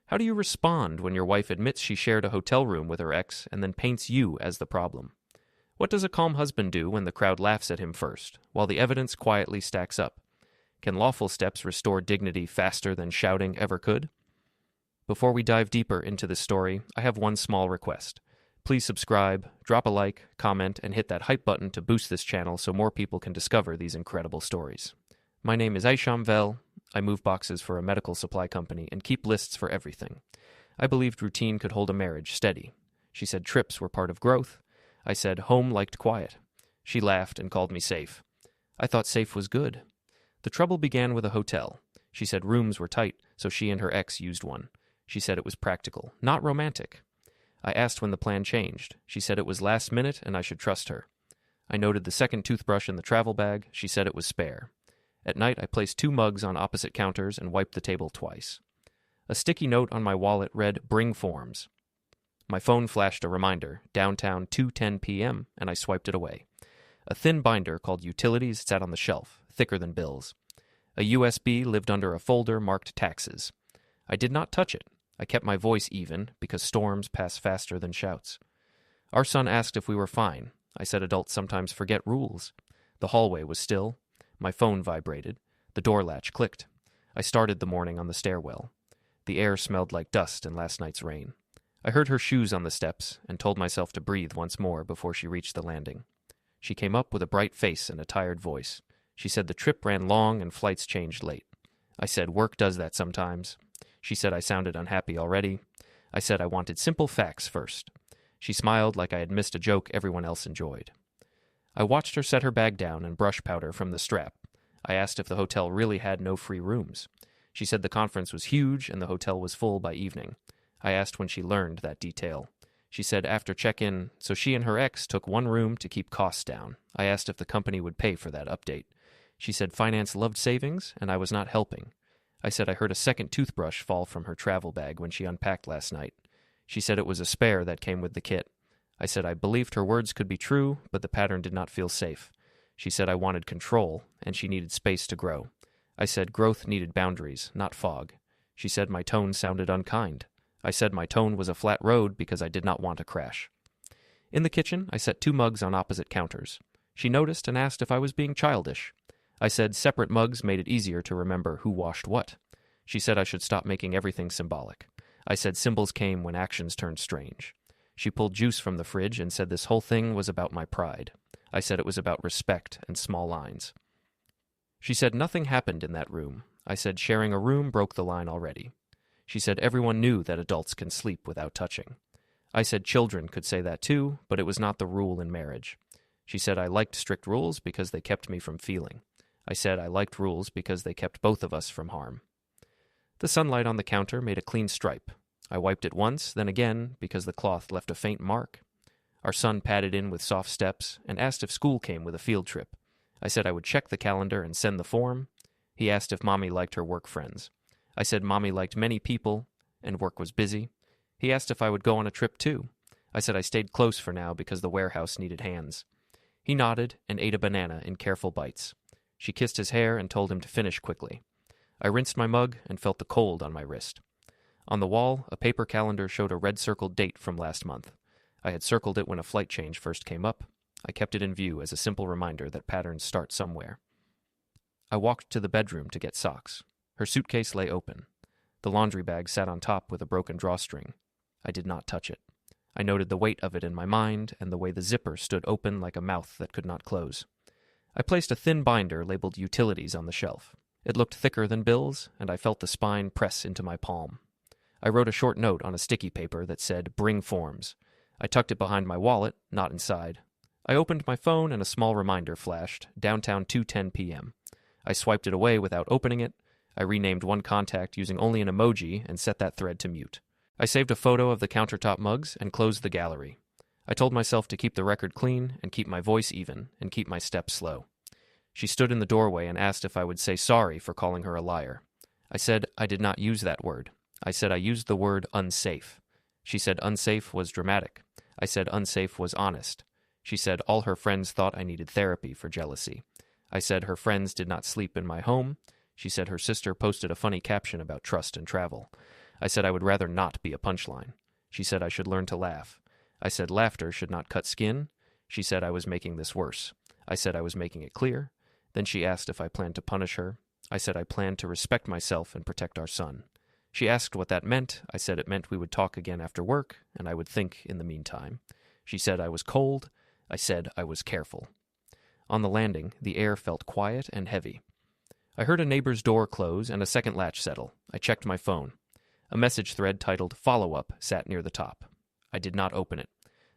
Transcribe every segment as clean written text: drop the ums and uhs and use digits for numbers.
How do you respond when your wife admits she shared a hotel room with her ex and then paints you as the problem? What does a calm husband do when the crowd laughs at him first, while the evidence quietly stacks up? Can lawful steps restore dignity faster than shouting ever could? Before we dive deeper into this story, I have one small request. Please subscribe, drop a like, comment, and hit that hype button to boost this channel so more people can discover these incredible stories. My name is Isham Vell. I move boxes for a medical supply company and keep lists for everything. I believed routine could hold a marriage steady. She said trips were part of growth. I said home liked quiet. She laughed and called me safe. I thought safe was good. The trouble began with a hotel. She said rooms were tight, so she and her ex used one. She said it was practical, not romantic. I asked when the plan changed. She said it was last minute and I should trust her. I noted the second toothbrush in the travel bag. She said it was spare. At night, I placed 2 mugs on opposite counters and wiped the table twice. A sticky note on my wallet read, "Bring forms." My phone flashed a reminder, downtown 2:10 p.m., and I swiped it away. A thin binder called Utilities sat on the shelf, thicker than bills. A USB lived under a folder marked Taxes. I did not touch it. I kept my voice even, because storms pass faster than shouts. Our son asked if we were fine. I said adults sometimes forget rules. The hallway was still. My phone vibrated. The door latch clicked. I started the morning on the stairwell. The air smelled like dust and last night's rain. I heard her shoes on the steps and told myself to breathe once more before she reached the landing. She came up with a bright face and a tired voice. She said the trip ran long and flights changed late. I said work does that sometimes. She said I sounded unhappy already. I said I wanted simple facts first. She smiled like I had missed a joke everyone else enjoyed. I watched her set her bag down and brush powder from the strap. I asked if the hotel really had no free rooms. She said the conference was huge and the hotel was full by evening. I asked when she learned that detail. She said after check-in, so she and her ex took 1 room to keep costs down. I asked if the company would pay for that update. She said finance loved savings and I was not helping. I said I heard a second toothbrush fall from her travel bag when she unpacked last night. She said it was a spare that came with the kit. I said I believed her words could be true, but the pattern did not feel safe. She said I wanted control, and she needed space to grow. I said growth needed boundaries, not fog. She said my tone sounded unkind. I said my tone was a flat road because I did not want to crash. In the kitchen, I set 2 mugs on opposite counters. She noticed and asked if I was being childish. I said separate mugs made it easier to remember who washed what. She said I should stop making everything symbolic. I said symbols came when actions turned strange. She pulled juice from the fridge and said this whole thing was about my pride. I said it was about respect and small lines. She said nothing happened in that room. I said sharing a room broke the line already. She said everyone knew that adults can sleep without touching. I said children could say that too, but it was not the rule in marriage. She said I liked strict rules because they kept me from feeling. I said I liked rules because they kept both of us from harm. The sunlight on the counter made a clean stripe. I wiped it once, then again, because the cloth left a faint mark. Our son padded in with soft steps and asked if school came with a field trip. I said I would check the calendar and send the form. He asked if Mommy liked her work friends. I said Mommy liked many people, and work was busy. He asked if I would go on a trip too. I said I stayed close for now because the warehouse needed hands. He nodded and ate a banana in careful bites. She kissed his hair and told him to finish quickly. I rinsed my mug and felt the cold on my wrist. On the wall, a paper calendar showed a red-circled date from last month. I had circled it when a flight change first came up. I kept it in view as a simple reminder that patterns start somewhere. I walked to the bedroom to get socks. Her suitcase lay open. The laundry bag sat on top with a broken drawstring. I did not touch it. I noted the weight of it in my mind and the way the zipper stood open like a mouth that could not close. I placed a thin binder labeled Utilities on the shelf. It looked thicker than bills, and I felt the spine press into my palm. I wrote a short note on a sticky paper that said, "Bring forms." I tucked it behind my wallet, not inside. I opened my phone and a small reminder flashed, downtown 2:10 p.m. I swiped it away without opening it. I renamed one contact using only an emoji and set that thread to mute. I saved a photo of the countertop mugs and closed the gallery. I told myself to keep the record clean and keep my voice even and keep my steps slow. She stood in the doorway and asked if I would say sorry for calling her a liar. I said I did not use that word. I said I used the word unsafe. She said unsafe was dramatic. I said unsafe was honest. She said all her friends thought I needed therapy for jealousy. I said her friends did not sleep in my home. She said her sister posted a funny caption about trust and travel. I said I would rather not be a punchline. She said I should learn to laugh. I said laughter should not cut skin. She said I was making this worse. I said I was making it clear. Then she asked if I planned to punish her. I said I planned to respect myself and protect our son. She asked what that meant. I said it meant we would talk again after work, and I would think in the meantime. She said I was cold. I said I was careful. On the landing, the air felt quiet and heavy. I heard a neighbor's door close and a second latch settle. I checked my phone. A message thread titled Follow-Up sat near the top. I did not open it.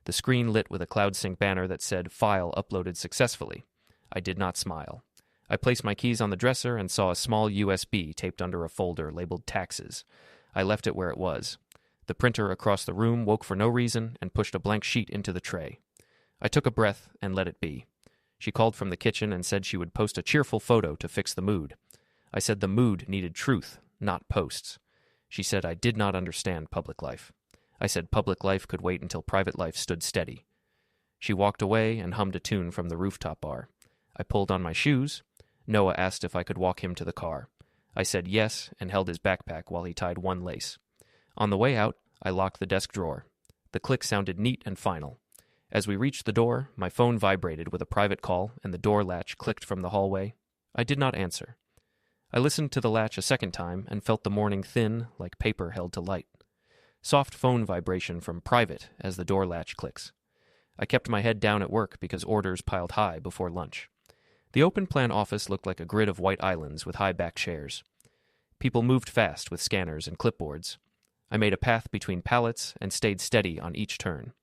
The screen lit with a CloudSync banner that said File uploaded successfully. I did not smile. I placed my keys on the dresser and saw a small USB taped under a folder labeled Taxes. I left it where it was. The printer across the room woke for no reason and pushed a blank sheet into the tray. I took a breath and let it be. She called from the kitchen and said she would post a cheerful photo to fix the mood. I said the mood needed truth, not posts. She said I did not understand public life. I said public life could wait until private life stood steady. She walked away and hummed a tune from the rooftop bar. I pulled on my shoes. Noah asked if I could walk him to the car. I said yes and held his backpack while he tied one lace. On the way out, I locked the desk drawer. The click sounded neat and final. As we reached the door, my phone vibrated with a private call and the door latch clicked from the hallway. I did not answer. I listened to the latch a second time and felt the morning thin, like paper held to light. Soft phone vibration from private as the door latch clicks. I kept my head down at work because orders piled high before lunch. The open plan office looked like a grid of white islands with high-back chairs. People moved fast with scanners and clipboards. I made a path between pallets and stayed steady on each turn.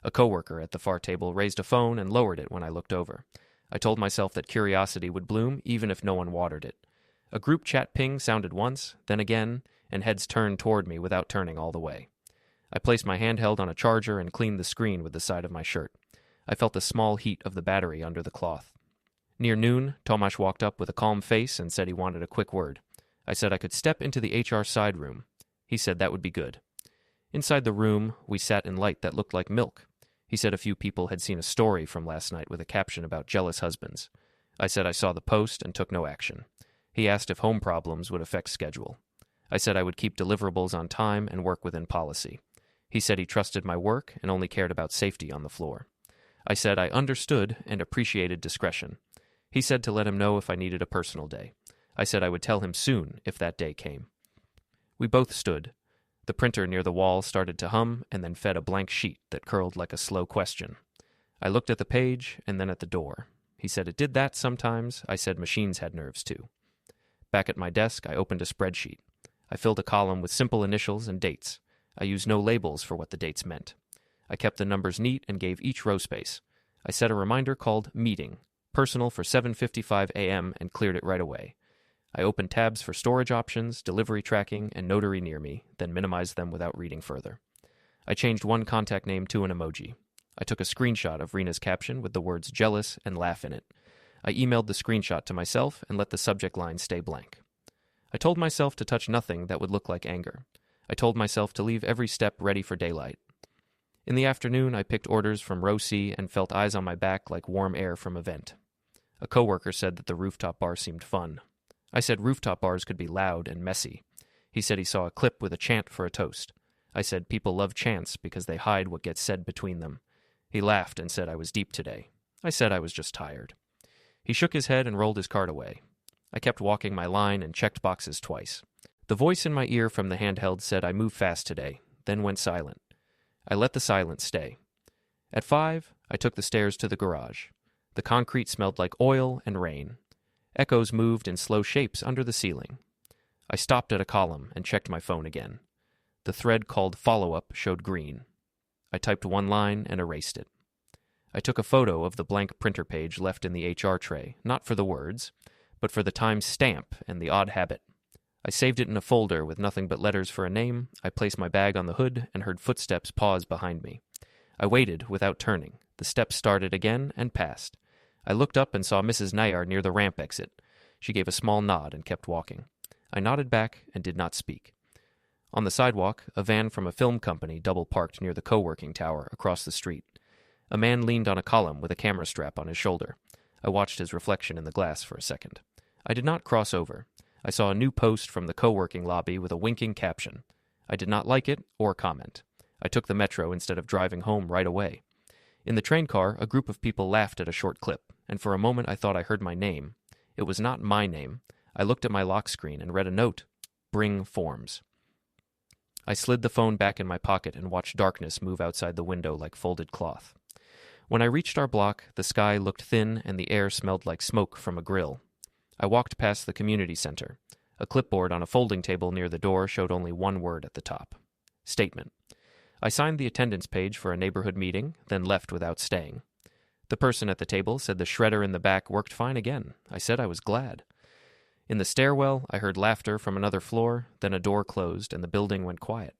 A coworker at the far table raised a phone and lowered it when I looked over. I told myself that curiosity would bloom even if no one watered it. A group chat ping sounded once, then again, and heads turned toward me without turning all the way. I placed my handheld on a charger and cleaned the screen with the side of my shirt. I felt the small heat of the battery under the cloth. Near noon, Tomasz walked up with a calm face and said he wanted a quick word. I said I could step into the HR side room. He said that would be good. Inside the room, we sat in light that looked like milk. He said a few people had seen a story from last night with a caption about jealous husbands. I said I saw the post and took no action. He asked if home problems would affect schedule. I said I would keep deliverables on time and work within policy. He said he trusted my work and only cared about safety on the floor. I said I understood and appreciated discretion. He said to let him know if I needed a personal day. I said I would tell him soon if that day came. We both stood. The printer near the wall started to hum and then fed a blank sheet that curled like a slow question. I looked at the page and then at the door. He said it did that sometimes. I said machines had nerves too. Back at my desk, I opened a spreadsheet. I filled a column with simple initials and dates. I used no labels for what the dates meant. I kept the numbers neat and gave each row space. I set a reminder called Meeting, personal for 7:55 a.m. and cleared it right away. I opened tabs for storage options, delivery tracking, and notary near me, then minimized them without reading further. I changed one contact name to an emoji. I took a screenshot of Rena's caption with the words jealous and laugh in it. I emailed the screenshot to myself and let the subject line stay blank. I told myself to touch nothing that would look like anger. I told myself to leave every step ready for daylight. In the afternoon, I picked orders from row C and felt eyes on my back like warm air from a vent. A coworker said that the rooftop bar seemed fun. I said rooftop bars could be loud and messy. He said he saw a clip with a chant for a toast. I said people love chants because they hide what gets said between them. He laughed and said I was deep today. I said I was just tired. He shook his head and rolled his cart away. I kept walking my line and checked boxes twice. The voice in my ear from the handheld said I moved fast today, then went silent. I let the silence stay. At 5, I took the stairs to the garage. The concrete smelled like oil and rain. Echoes moved in slow shapes under the ceiling. I stopped at a column and checked my phone again. The thread called Follow-Up showed green. I typed one line and erased it. I took a photo of the blank printer page left in the HR tray, not for the words, but for the Times stamp and the odd habit. I saved it in a folder with nothing but letters for a name. I placed my bag on the hood and heard footsteps pause behind me. I waited without turning. The steps started again and passed. I looked up and saw Mrs. Nayar near the ramp exit. She gave a small nod and kept walking. I nodded back and did not speak. On the sidewalk, a van from a film company double-parked near the co-working tower across the street. A man leaned on a column with a camera strap on his shoulder. I watched his reflection in the glass for a second. I did not cross over. I saw a new post from the co-working lobby with a winking caption. I did not like it or comment. I took the metro instead of driving home right away. In the train car, a group of people laughed at a short clip, and for a moment I thought I heard my name. It was not my name. I looked at my lock screen and read a note. Bring forms. I slid the phone back in my pocket and watched darkness move outside the window like folded cloth. When I reached our block, the sky looked thin and the air smelled like smoke from a grill. I walked past the community center. A clipboard on a folding table near the door showed only one word at the top. Statement. I signed the attendance page for a neighborhood meeting, then left without staying. The person at the table said the shredder in the back worked fine again. I said I was glad. In the stairwell, I heard laughter from another floor, then a door closed and the building went quiet.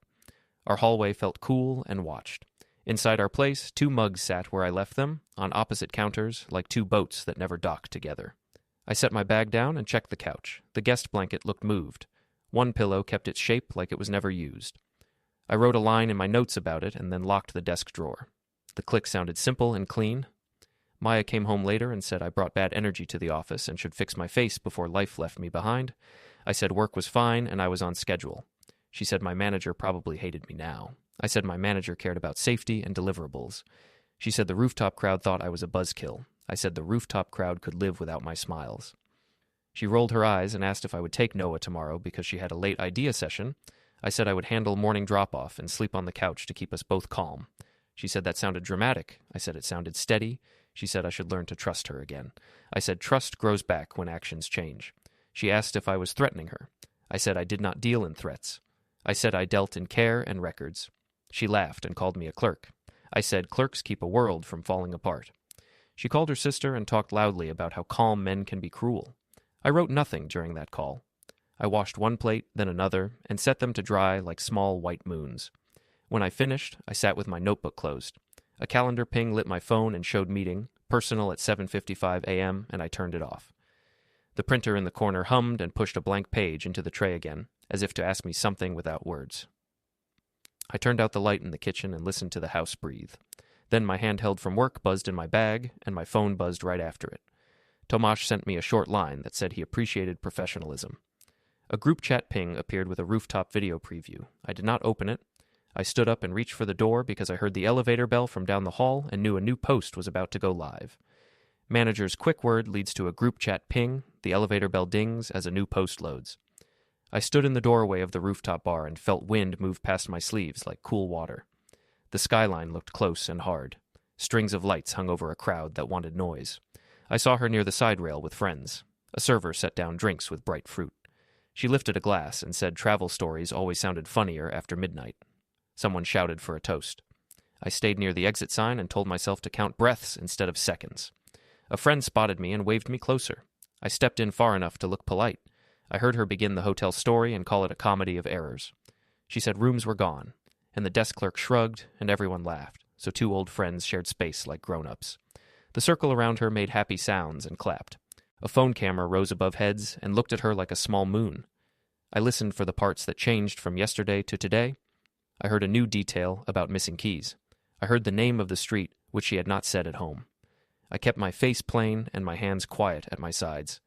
Our hallway felt cool and watched. Inside our place, 2 mugs sat where I left them, on opposite counters, like 2 boats that never docked together. I set my bag down and checked the couch. The guest blanket looked moved. One pillow kept its shape like it was never used. I wrote a line in my notes about it and then locked the desk drawer. The click sounded simple and clean. Maya came home later and said I brought bad energy to the office and should fix my face before life left me behind. I said work was fine and I was on schedule. She said my manager probably hated me now. I said my manager cared about safety and deliverables. She said the rooftop crowd thought I was a buzzkill. I said the rooftop crowd could live without my smiles. She rolled her eyes and asked if I would take Noah tomorrow because she had a late idea session. I said I would handle morning drop-off and sleep on the couch to keep us both calm. She said that sounded dramatic. I said it sounded steady. She said I should learn to trust her again. I said trust grows back when actions change. She asked if I was threatening her. I said I did not deal in threats. I said I dealt in care and records. She laughed and called me a clerk. I said clerks keep a world from falling apart. She called her sister and talked loudly about how calm men can be cruel. I wrote nothing during that call. I washed one plate, then another, and set them to dry like small white moons. When I finished, I sat with my notebook closed. A calendar ping lit my phone and showed meeting, personal at 7:55 a.m., and I turned it off. The printer in the corner hummed and pushed a blank page into the tray again, as if to ask me something without words. I turned out the light in the kitchen and listened to the house breathe. Then my handheld from work buzzed in my bag, and my phone buzzed right after it. Tomasz sent me a short line that said he appreciated professionalism. A group chat ping appeared with a rooftop video preview. I did not open it. I stood up and reached for the door because I heard the elevator bell from down the hall and knew a new post was about to go live. Manager's quick word leads to a group chat ping. The elevator bell dings as a new post loads. I stood in the doorway of the rooftop bar and felt wind move past my sleeves like cool water. The skyline looked close and hard. Strings of lights hung over a crowd that wanted noise. I saw her near the side rail with friends. A server set down drinks with bright fruit. She lifted a glass and said travel stories always sounded funnier after midnight. Someone shouted for a toast. I stayed near the exit sign and told myself to count breaths instead of seconds. A friend spotted me and waved me closer. I stepped in far enough to look polite. I heard her begin the hotel story and call it a comedy of errors. She said rooms were gone, and the desk clerk shrugged, and everyone laughed, so 2 old friends shared space like grown-ups. The circle around her made happy sounds and clapped. A phone camera rose above heads and looked at her like a small moon. I listened for the parts that changed from yesterday to today. I heard a new detail about missing keys. I heard the name of the street, which she had not said at home. I kept my face plain and my hands quiet at my sides.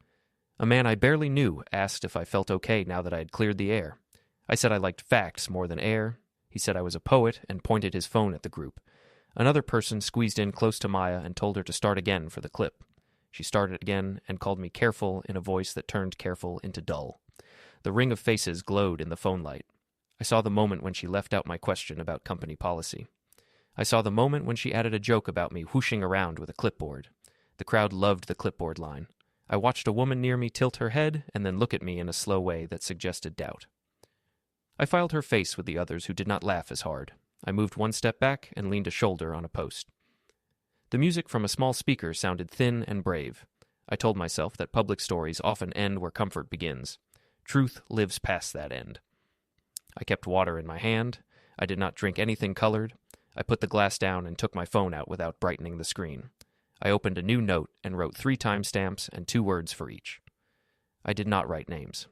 A man I barely knew asked if I felt okay now that I had cleared the air. I said I liked facts more than air. He said I was a poet and pointed his phone at the group. Another person squeezed in close to Maya and told her to start again for the clip. She started again and called me careful in a voice that turned careful into dull. The ring of faces glowed in the phone light. I saw the moment when she left out my question about company policy. I saw the moment when she added a joke about me whooshing around with a clipboard. The crowd loved the clipboard line. I watched a woman near me tilt her head and then look at me in a slow way that suggested doubt. I filed her face with the others who did not laugh as hard. I moved one step back and leaned a shoulder on a post. The music from a small speaker sounded thin and brave. I told myself that public stories often end where comfort begins. Truth lives past that end. I kept water in my hand. I did not drink anything colored. I put the glass down and took my phone out without brightening the screen. I opened a new note and wrote 3 timestamps and 2 words for each. I did not write names.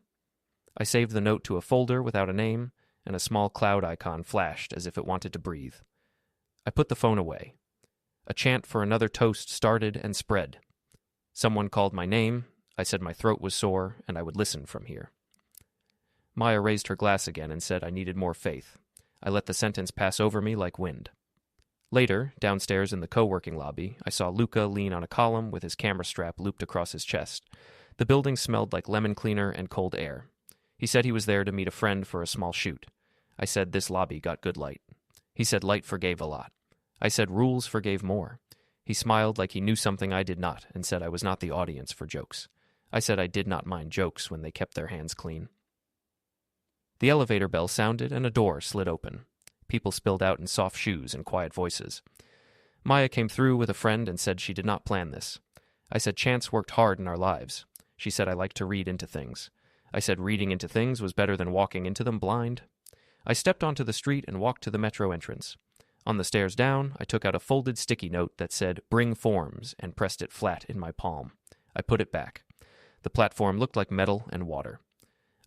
I saved the note to a folder without a name, and a small cloud icon flashed as if it wanted to breathe. I put the phone away. A chant for another toast started and spread. Someone called my name. I said my throat was sore and I would listen from here. Maya raised her glass again and said I needed more faith. I let the sentence pass over me like wind. Later, downstairs in the co-working lobby, I saw Luca lean on a column with his camera strap looped across his chest. The building smelled like lemon cleaner and cold air. He said he was there to meet a friend for a small shoot. I said this lobby got good light. He said light forgave a lot. I said rules forgave more. He smiled like he knew something I did not and said I was not the audience for jokes. I said I did not mind jokes when they kept their hands clean. The elevator bell sounded and a door slid open. People spilled out in soft shoes and quiet voices. Maya came through with a friend and said she did not plan this. I said chance worked hard in our lives. She said I like to read into things. I said reading into things was better than walking into them blind. I stepped onto the street and walked to the metro entrance. On the stairs down, I took out a folded sticky note that said, "Bring forms," and pressed it flat in my palm. I put it back. The platform looked like metal and water.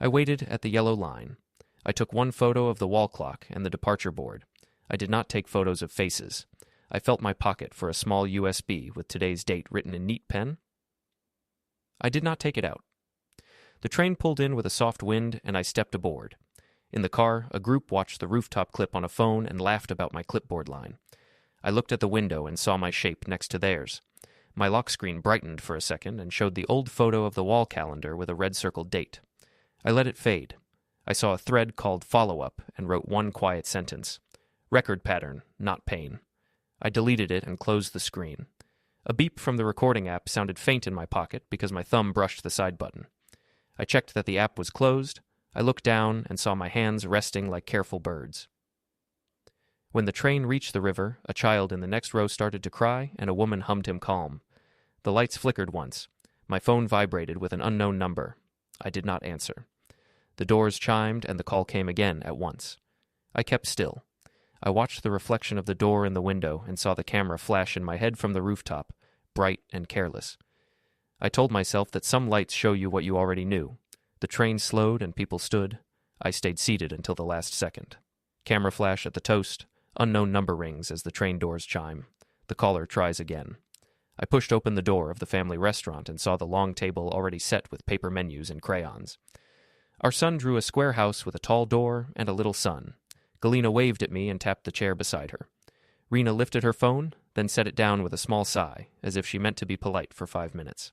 I waited at the yellow line. I took one photo of the wall clock and the departure board. I did not take photos of faces. I felt my pocket for a small USB with today's date written in neat pen. I did not take it out. The train pulled in with a soft wind, and I stepped aboard. In the car, a group watched the rooftop clip on a phone and laughed about my clipboard line. I looked at the window and saw my shape next to theirs. My lock screen brightened for a second and showed the old photo of the wall calendar with a red-circled date. I let it fade. I saw a thread called follow-up and wrote one quiet sentence. Record pattern, not pain. I deleted it and closed the screen. A beep from the recording app sounded faint in my pocket because my thumb brushed the side button. I checked that the app was closed. I looked down and saw my hands resting like careful birds. When the train reached the river, a child in the next row started to cry, and a woman hummed him calm. The lights flickered once. My phone vibrated with an unknown number. I did not answer. The doors chimed, and the call came again at once. I kept still. I watched the reflection of the door in the window and saw the camera flash in my head from the rooftop, bright and careless. I told myself that some lights show you what you already knew. The train slowed and people stood. I stayed seated until the last second. Camera flash at the toast. Unknown number rings as the train doors chime. The caller tries again. I pushed open the door of the family restaurant and saw the long table already set with paper menus and crayons. Our son drew a square house with a tall door and a little sun. Galina waved at me and tapped the chair beside her. Rena lifted her phone, then set it down with a small sigh, as if she meant to be polite for 5 minutes.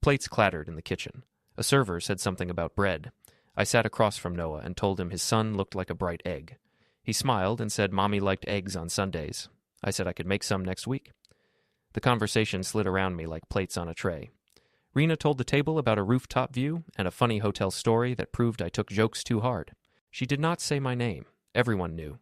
Plates clattered in the kitchen. A server said something about bread. I sat across from Noah and told him his son looked like a bright egg. He smiled and said Mommy liked eggs on Sundays. I said I could make some next week. The conversation slid around me like plates on a tray. Rena told the table about a rooftop view and a funny hotel story that proved I took jokes too hard. She did not say my name. Everyone knew.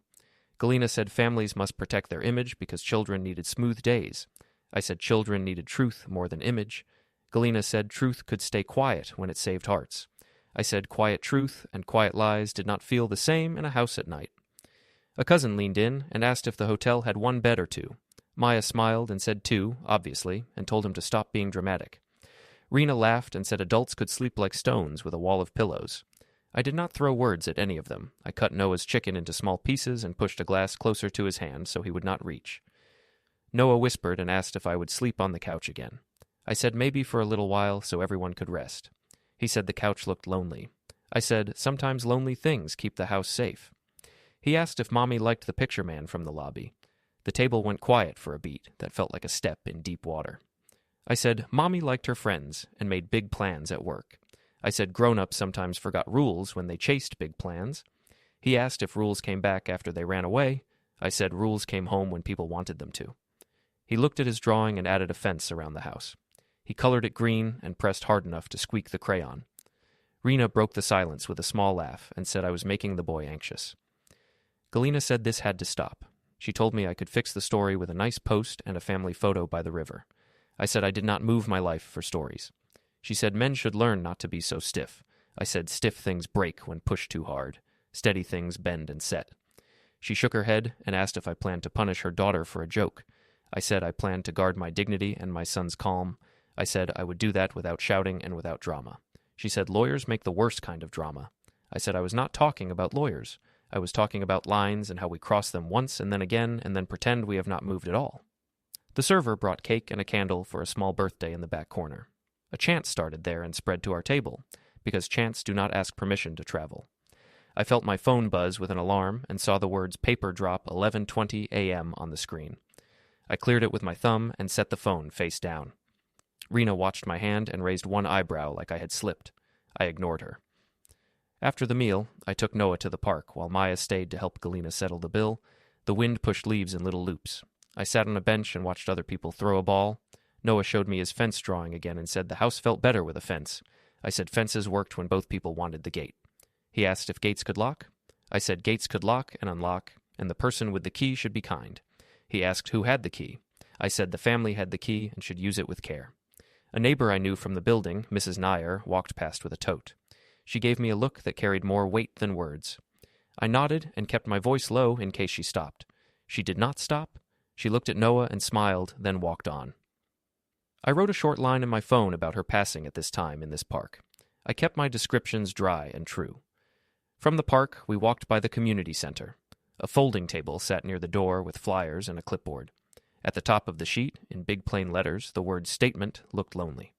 Galina said families must protect their image because children needed smooth days. I said children needed truth more than image. Galina said truth could stay quiet when it saved hearts. I said quiet truth and quiet lies did not feel the same in a house at night. A cousin leaned in and asked if the hotel had one bed or two. Maya smiled and said 2, obviously, and told him to stop being dramatic. Rena laughed and said adults could sleep like stones with a wall of pillows. I did not throw words at any of them. I cut Noah's chicken into small pieces and pushed a glass closer to his hand so he would not reach. Noah whispered and asked if I would sleep on the couch again. I said maybe for a little while so everyone could rest. He said the couch looked lonely. I said sometimes lonely things keep the house safe. He asked if Mommy liked the picture man from the lobby. The table went quiet for a beat that felt like a step in deep water. I said Mommy liked her friends and made big plans at work. I said grown-ups sometimes forgot rules when they chased big plans. He asked if rules came back after they ran away. I said rules came home when people wanted them to. He looked at his drawing and added a fence around the house. He colored it green and pressed hard enough to squeak the crayon. Rena broke the silence with a small laugh and said I was making the boy anxious. Galina said this had to stop. She told me I could fix the story with a nice post and a family photo by the river. I said I did not move my life for stories. She said men should learn not to be so stiff. I said stiff things break when pushed too hard. Steady things bend and set. She shook her head and asked if I planned to punish her daughter for a joke. I said I planned to guard my dignity and my son's calm. I said I would do that without shouting and without drama. She said lawyers make the worst kind of drama. I said I was not talking about lawyers. I was talking about lines and how we cross them once and then again and then pretend we have not moved at all. The server brought cake and a candle for a small birthday in the back corner. A chant started there and spread to our table. because chants do not ask permission to travel. I felt my phone buzz with an alarm and saw the words paper drop 11:20 a.m. on the screen. I cleared it with my thumb and set the phone face down. Rena watched my hand and raised one eyebrow like I had slipped. I ignored her. After the meal, I took Noah to the park while Maya stayed to help Galena settle the bill. The wind pushed leaves in little loops. I sat on a bench and watched other people throw a ball. Noah showed me his fence drawing again and said the house felt better with a fence. I said fences worked when both people wanted the gate. He asked if gates could lock. I said gates could lock and unlock, and the person with the key should be kind. He asked who had the key. I said the family had the key and should use it with care. A neighbor I knew from the building, Mrs. Nair, walked past with a tote. She gave me a look that carried more weight than words. I nodded and kept my voice low in case she stopped. She did not stop. She looked at Noah and smiled, then walked on. I wrote a short line in my phone about her passing at this time in this park. I kept my descriptions dry and true. From the park, we walked by the community center. A folding table sat near the door with flyers and a clipboard. At the top of the sheet, in big plain letters, the word statement looked lonely.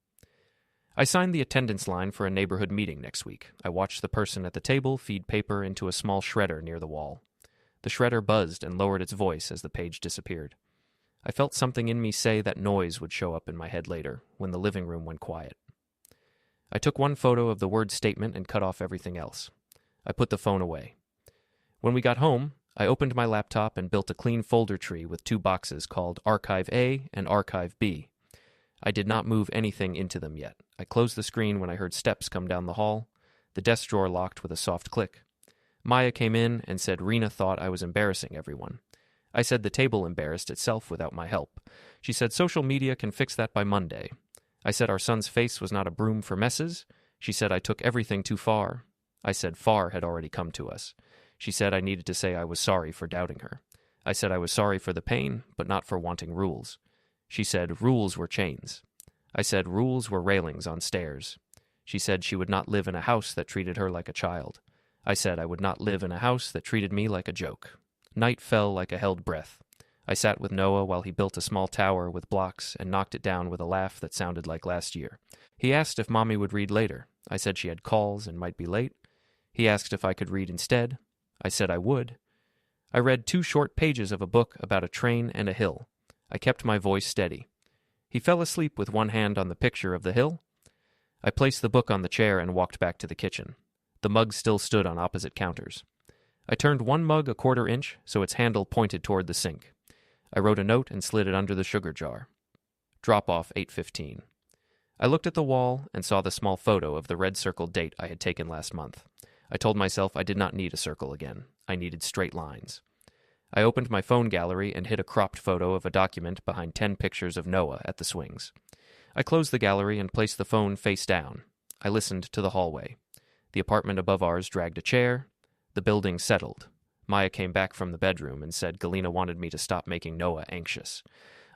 I signed the attendance line for a neighborhood meeting next week. I watched the person at the table feed paper into a small shredder near the wall. The shredder buzzed and lowered its voice as the page disappeared. I felt something in me say that noise would show up in my head later, when the living room went quiet. I took one photo of the word statement and cut off everything else. I put the phone away. When we got home, I opened my laptop and built a clean folder tree with 2 boxes called Archive A and Archive B. I did not move anything into them yet. I closed the screen when I heard steps come down the hall. The desk drawer locked with a soft click. Maya came in and said Rena thought I was embarrassing everyone. I said the table embarrassed itself without my help. She said social media can fix that by Monday. I said our son's face was not a broom for messes. She said I took everything too far. I said far had already come to us. She said I needed to say I was sorry for doubting her. I said I was sorry for the pain, but not for wanting rules. She said rules were chains. I said rules were railings on stairs. She said she would not live in a house that treated her like a child. I said I would not live in a house that treated me like a joke. Night fell like a held breath. I sat with Noah while he built a small tower with blocks and knocked it down with a laugh that sounded like last year. He asked if Mommy would read later. I said she had calls and might be late. He asked if I could read instead. I said I would. I read 2 short pages of a book about a train and a hill. I kept my voice steady. He fell asleep with one hand on the picture of the hill. I placed the book on the chair and walked back to the kitchen. The mugs still stood on opposite counters. I turned one mug a 1/4 inch so its handle pointed toward the sink. I wrote a note and slid it under the sugar jar. Drop off 8:15. I looked at the wall and saw the small photo of the red-circled date I had taken last month. I told myself I did not need a circle again. I needed straight lines. I opened my phone gallery and hid a cropped photo of a document behind 10 pictures of Noah at the swings. I closed the gallery and placed the phone face down. I listened to the hallway. The apartment above ours dragged a chair. The building settled. Maya came back from the bedroom and said Galena wanted me to stop making Noah anxious.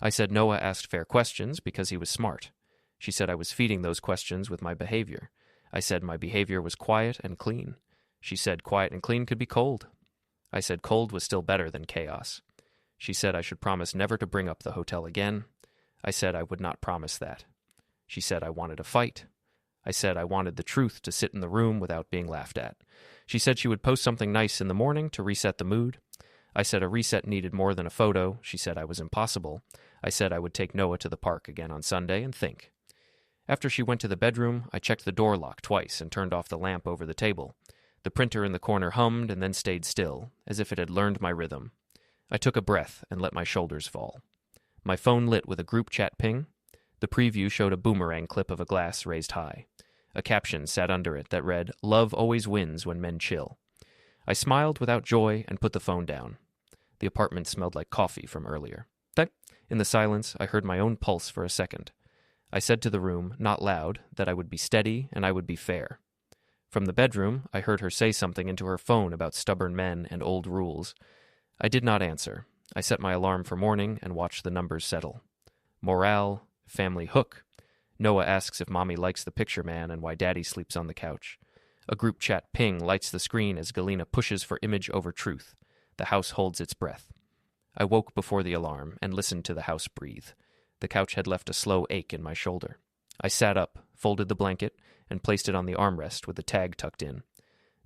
I said Noah asked fair questions because he was smart. She said I was feeding those questions with my behavior. I said my behavior was quiet and clean. She said quiet and clean could be cold. I said cold was still better than chaos. She said I should promise never to bring up the hotel again. I said I would not promise that. She said I wanted a fight. I said I wanted the truth to sit in the room without being laughed at. She said she would post something nice in the morning to reset the mood. I said a reset needed more than a photo. She said I was impossible. I said I would take Noah to the park again on Sunday and think. After she went to the bedroom, I checked the door lock twice and turned off the lamp over the table. The printer in the corner hummed and then stayed still, as if it had learned my rhythm. I took a breath and let my shoulders fall. My phone lit with a group chat ping. The preview showed a boomerang clip of a glass raised high. A caption sat under it that read, "Love always wins when men chill." I smiled without joy and put the phone down. The apartment smelled like coffee from earlier. In the silence, I heard my own pulse for a second. I said to the room, not loud, that I would be steady and I would be fair. From the bedroom, I heard her say something into her phone about stubborn men and old rules. I did not answer. I set my alarm for morning and watched the numbers settle. Morale, family hook. Noah asks if Mommy likes the picture man and why Daddy sleeps on the couch. A group chat ping lights the screen as Galena pushes for image over truth. The house holds its breath. I woke before the alarm and listened to the house breathe. The couch had left a slow ache in my shoulder. I sat up, folded the blanket, and placed it on the armrest with the tag tucked in.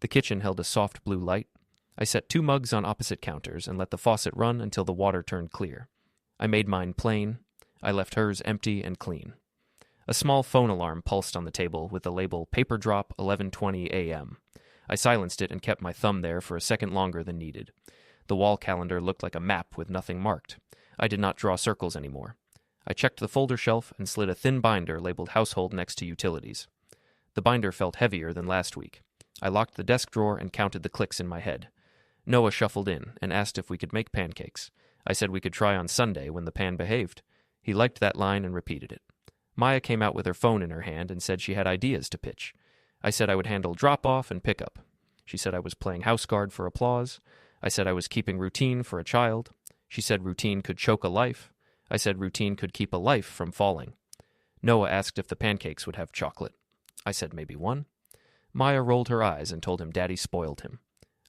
The kitchen held a soft blue light. I set 2 mugs on opposite counters and let the faucet run until the water turned clear. I made mine plain. I left hers empty and clean. A small phone alarm pulsed on the table with the label Paper Drop 11:20 a.m. I silenced it and kept my thumb there for a second longer than needed. The wall calendar looked like a map with nothing marked. I did not draw circles anymore. I checked the folder shelf and slid a thin binder labeled Household next to Utilities. The binder felt heavier than last week. I locked the desk drawer and counted the clicks in my head. Noah shuffled in and asked if we could make pancakes. I said we could try on Sunday when the pan behaved. He liked that line and repeated it. Maya came out with her phone in her hand and said she had ideas to pitch. I said I would handle drop-off and pick-up. She said I was playing house guard for applause. I said I was keeping routine for a child. She said routine could choke a life. I said routine could keep a life from falling. Noah asked if the pancakes would have chocolate. I said maybe 1. Maya rolled her eyes and told him Daddy spoiled him.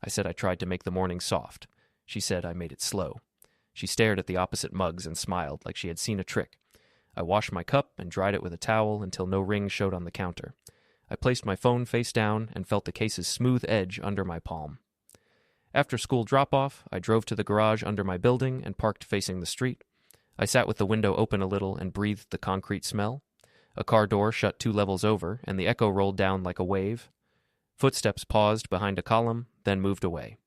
I said I tried to make the morning soft. She said I made it slow. She stared at the opposite mugs and smiled like she had seen a trick. I washed my cup and dried it with a towel until no ring showed on the counter. I placed my phone face down and felt the case's smooth edge under my palm. After school drop-off, I drove to the garage under my building and parked facing the street. I sat with the window open a little and breathed the concrete smell. A car door shut 2 levels over, and the echo rolled down like a wave. Footsteps paused behind a column, then moved away.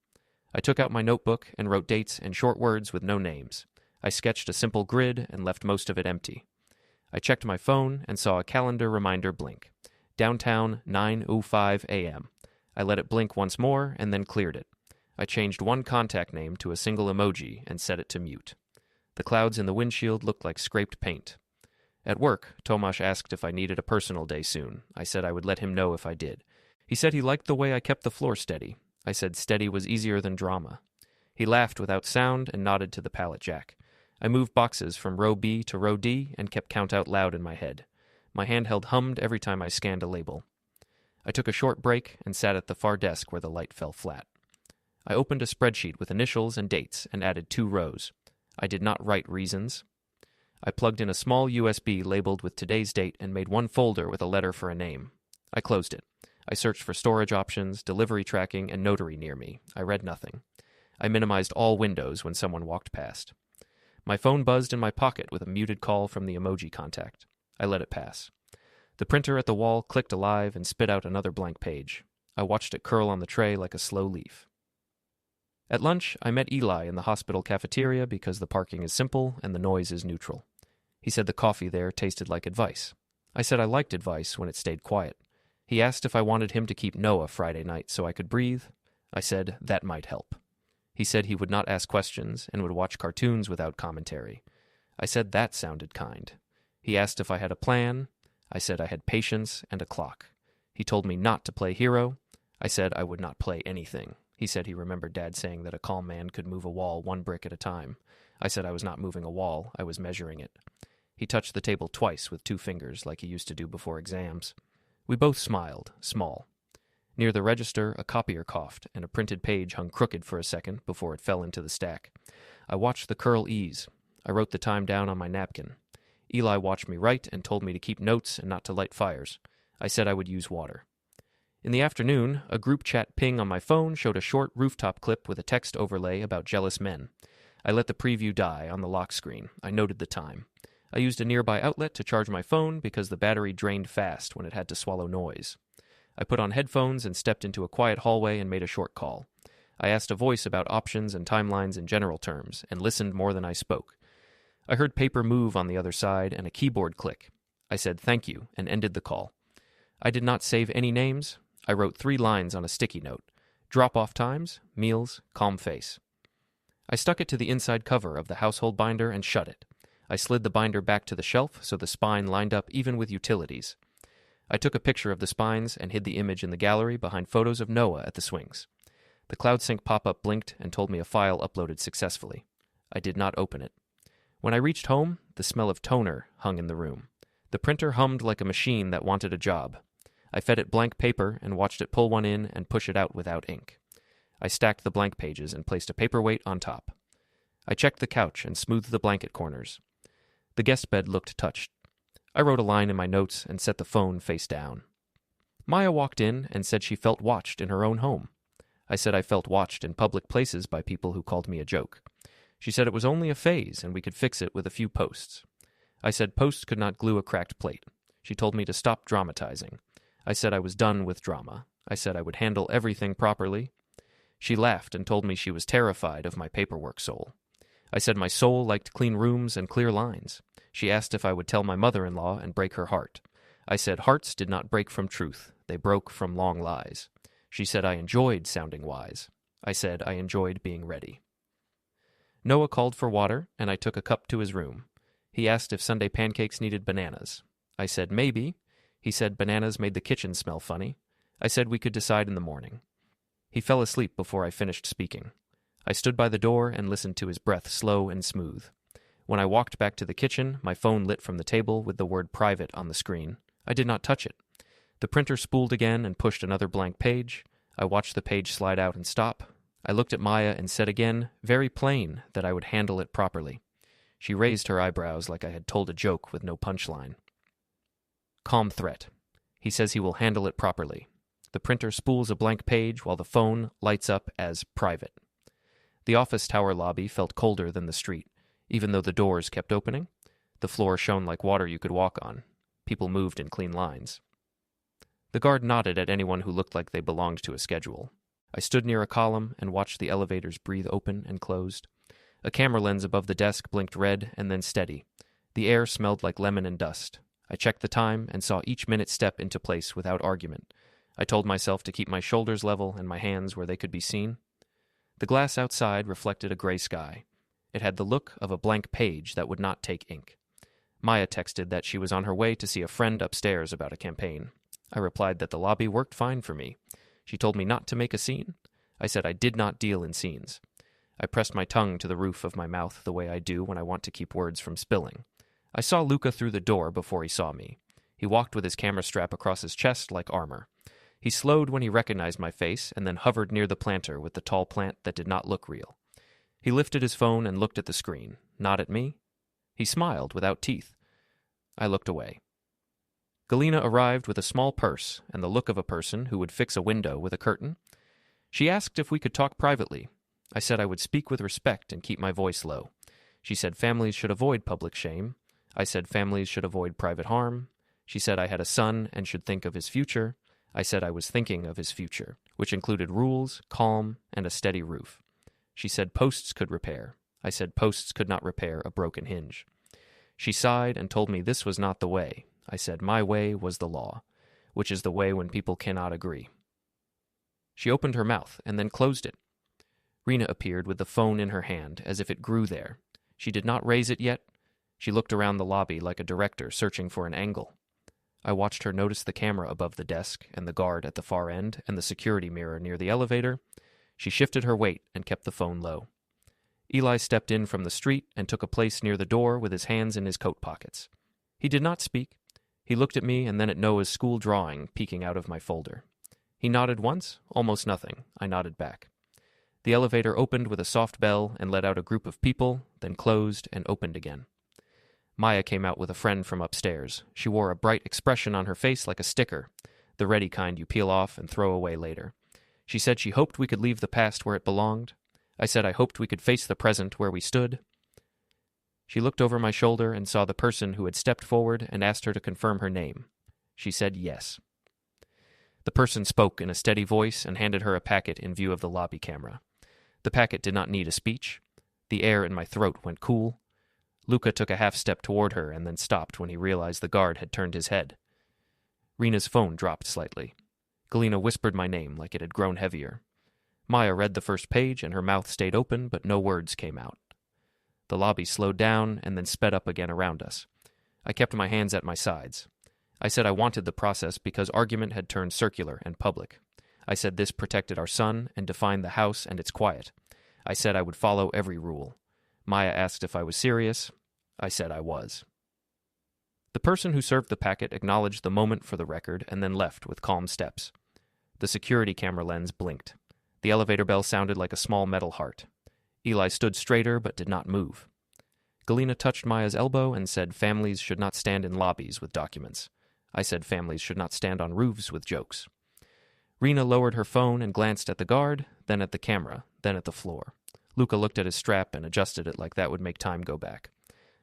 I took out my notebook and wrote dates and short words with no names. I sketched a simple grid and left most of it empty. I checked my phone and saw a calendar reminder blink. Downtown, 9:05 a.m. I let it blink once more and then cleared it. I changed one contact name to a single emoji and set it to mute. The clouds in the windshield looked like scraped paint. At work, Tomasz asked if I needed a personal day soon. I said I would let him know if I did. He said he liked the way I kept the floor steady. I said steady was easier than drama. He laughed without sound and nodded to the pallet jack. I moved boxes from row B to row D and kept count out loud in my head. My handheld hummed every time I scanned a label. I took a short break and sat at the far desk where the light fell flat. I opened a spreadsheet with initials and dates and added 2 rows. I did not write reasons. I plugged in a small USB labeled with today's date and made 1 folder with a letter for a name. I closed it. I searched for storage options, delivery tracking, and notary near me. I read nothing. I minimized all windows when someone walked past. My phone buzzed in my pocket with a muted call from the emoji contact. I let it pass. The printer at the wall clicked alive and spit out another blank page. I watched it curl on the tray like a slow leaf. At lunch, I met Eli in the hospital cafeteria because the parking is simple and the noise is neutral. He said the coffee there tasted like advice. I said I liked advice when it stayed quiet. He asked if I wanted him to keep Noah Friday night so I could breathe. I said that might help. He said he would not ask questions and would watch cartoons without commentary. I said that sounded kind. He asked if I had a plan. I said I had patience and a clock. He told me not to play hero. I said I would not play anything. He said he remembered Dad saying that a calm man could move a wall 1 brick at a time. I said I was not moving a wall, I was measuring it. He touched the table twice with 2 fingers like he used to do before exams. We both smiled, small. Near the register, a copier coughed, and a printed page hung crooked for a second before it fell into the stack. I watched the curl ease. I wrote the time down on my napkin. Eli watched me write and told me to keep notes and not to light fires. I said I would use water. In the afternoon, a group chat ping on my phone showed a short rooftop clip with a text overlay about jealous men. I let the preview die on the lock screen. I noted the time. I used a nearby outlet to charge my phone because the battery drained fast when it had to swallow noise. I put on headphones and stepped into a quiet hallway and made a short call. I asked a voice about options and timelines in general terms and listened more than I spoke. I heard paper move on the other side and a keyboard click. I said thank you and ended the call. I did not save any names. I wrote 3 lines on a sticky note. Drop-off times, meals, calm face. I stuck it to the inside cover of the household binder and shut it. I slid the binder back to the shelf so the spine lined up even with utilities. I took a picture of the spines and hid the image in the gallery behind photos of Noah at the swings. The CloudSync pop-up blinked and told me a file uploaded successfully. I did not open it. When I reached home, the smell of toner hung in the room. The printer hummed like a machine that wanted a job. I fed it blank paper and watched it pull one in and push it out without ink. I stacked the blank pages and placed a paperweight on top. I checked the couch and smoothed the blanket corners. The guest bed looked touched. I wrote a line in my notes and set the phone face down. Maya walked in and said she felt watched in her own home. I said I felt watched in public places by people who called me a joke. She said it was only a phase and we could fix it with a few posts. I said posts could not glue a cracked plate. She told me to stop dramatizing. I said I was done with drama. I said I would handle everything properly. She laughed and told me she was terrified of my paperwork soul. I said my soul liked clean rooms and clear lines. She asked if I would tell my mother-in-law and break her heart. I said hearts did not break from truth. They broke from long lies. She said I enjoyed sounding wise. I said I enjoyed being ready. Noah called for water, and I took a cup to his room. He asked if Sunday pancakes needed bananas. I said maybe. He said bananas made the kitchen smell funny. I said we could decide in the morning. He fell asleep before I finished speaking. I stood by the door and listened to his breath slow and smooth. When I walked back to the kitchen, my phone lit from the table with the word private on the screen. I did not touch it. The printer spooled again and pushed another blank page. I watched the page slide out and stop. I looked at Maya and said again, very plain, that I would handle it properly. She raised her eyebrows like I had told a joke with no punchline. Calm threat. He says he will handle it properly. The printer spools a blank page while the phone lights up as private. The office tower lobby felt colder than the street, even though the doors kept opening. The floor shone like water you could walk on. People moved in clean lines. The guard nodded at anyone who looked like they belonged to a schedule. I stood near a column and watched the elevators breathe open and closed. A camera lens above the desk blinked red and then steady. The air smelled like lemon and dust. I checked the time and saw each minute step into place without argument. I told myself to keep my shoulders level and my hands where they could be seen. The glass outside reflected a gray sky. It had the look of a blank page that would not take ink. Maya texted that she was on her way to see a friend upstairs about a campaign. I replied that the lobby worked fine for me. She told me not to make a scene. I said I did not deal in scenes. I pressed my tongue to the roof of my mouth the way I do when I want to keep words from spilling. I saw Luca through the door before he saw me. He walked with his camera strap across his chest like armor. He slowed when he recognized my face and then hovered near the planter with the tall plant that did not look real. He lifted his phone and looked at the screen, not at me. He smiled without teeth. I looked away. Galina arrived with a small purse and the look of a person who would fix a window with a curtain. She asked if we could talk privately. I said I would speak with respect and keep my voice low. She said families should avoid public shame. I said families should avoid private harm. She said I had a son and should think of his future. I said I was thinking of his future, which included rules, calm, and a steady roof. She said posts could repair. I said posts could not repair a broken hinge. She sighed and told me this was not the way. I said my way was the law, which is the way when people cannot agree. She opened her mouth and then closed it. Rena appeared with the phone in her hand, as if it grew there. She did not raise it yet. She looked around the lobby like a director searching for an angle. I watched her notice the camera above the desk and the guard at the far end and the security mirror near the elevator. She shifted her weight and kept the phone low. Eli stepped in from the street and took a place near the door with his hands in his coat pockets. He did not speak. He looked at me and then at Noah's school drawing peeking out of my folder. He nodded once, almost nothing. I nodded back. The elevator opened with a soft bell and let out a group of people, then closed and opened again. Maya came out with a friend from upstairs. She wore a bright expression on her face like a sticker, the ready kind you peel off and throw away later. She said she hoped we could leave the past where it belonged. I said I hoped we could face the present where we stood. She looked over my shoulder and saw the person who had stepped forward and asked her to confirm her name. She said yes. The person spoke in a steady voice and handed her a packet in view of the lobby camera. The packet did not need a speech. The air in my throat went cool. Luca took a half step toward her and then stopped when he realized the guard had turned his head. Rena's phone dropped slightly. Galina whispered my name like it had grown heavier. Maya read the first page and her mouth stayed open, but no words came out. The lobby slowed down and then sped up again around us. I kept my hands at my sides. I said I wanted the process because argument had turned circular and public. I said this protected our son and defined the house and its quiet. I said I would follow every rule. Maya asked if I was serious. I said I was. The person who served the packet acknowledged the moment for the record and then left with calm steps. The security camera lens blinked. The elevator bell sounded like a small metal heart. Eli stood straighter but did not move. Galena touched Maya's elbow and said families should not stand in lobbies with documents. I said families should not stand on roofs with jokes. Rena lowered her phone and glanced at the guard, then at the camera, then at the floor. Luca looked at his strap and adjusted it like that would make time go back.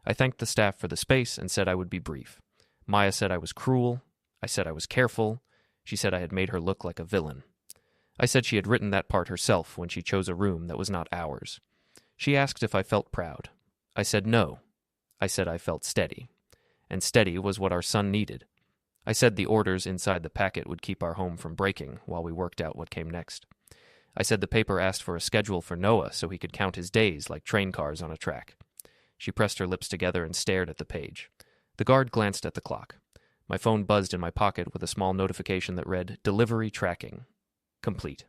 I thanked the staff for the space and said I would be brief. Maya said I was cruel. I said I was careful. She said I had made her look like a villain. I said she had written that part herself when she chose a room that was not ours. She asked if I felt proud. I said no. I said I felt steady. And steady was what our son needed. I said the orders inside the packet would keep our home from breaking while we worked out what came next. I said the paper asked for a schedule for Noah so he could count his days like train cars on a track. She pressed her lips together and stared at the page. The guard glanced at the clock. My phone buzzed in my pocket with a small notification that read, "Delivery tracking. Complete."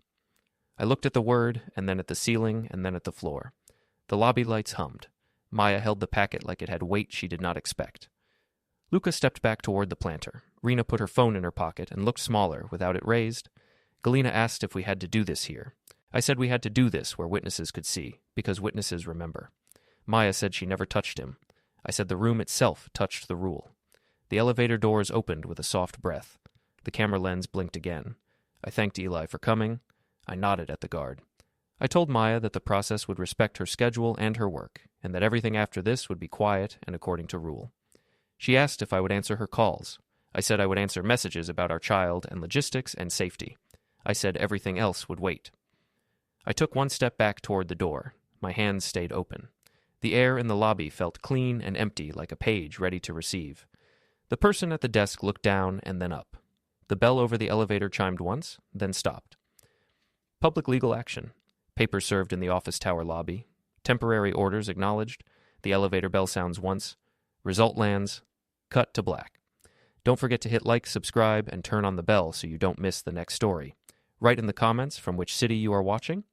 I looked at the word, and then at the ceiling, and then at the floor. The lobby lights hummed. Maya held the packet like it had weight she did not expect. Luca stepped back toward the planter. Rena put her phone in her pocket and looked smaller without it raised. Galena asked if we had to do this here. I said we had to do this where witnesses could see, because witnesses remember. Maya said she never touched him. I said the room itself touched the rule. The elevator doors opened with a soft breath. The camera lens blinked again. I thanked Eli for coming. I nodded at the guard. I told Maya that the process would respect her schedule and her work, and that everything after this would be quiet and according to rule. She asked if I would answer her calls. I said I would answer messages about our child and logistics and safety. I said everything else would wait. I took one step back toward the door. My hands stayed open. The air in the lobby felt clean and empty like a page ready to receive. The person at the desk looked down and then up. The bell over the elevator chimed once, then stopped. Public legal action. Paper served in the office tower lobby. Temporary orders acknowledged. The elevator bell sounds once. Result lands. Cut to black. Don't forget to hit like, subscribe, and turn on the bell so you don't miss the next story. Write in the comments from which city you are watching,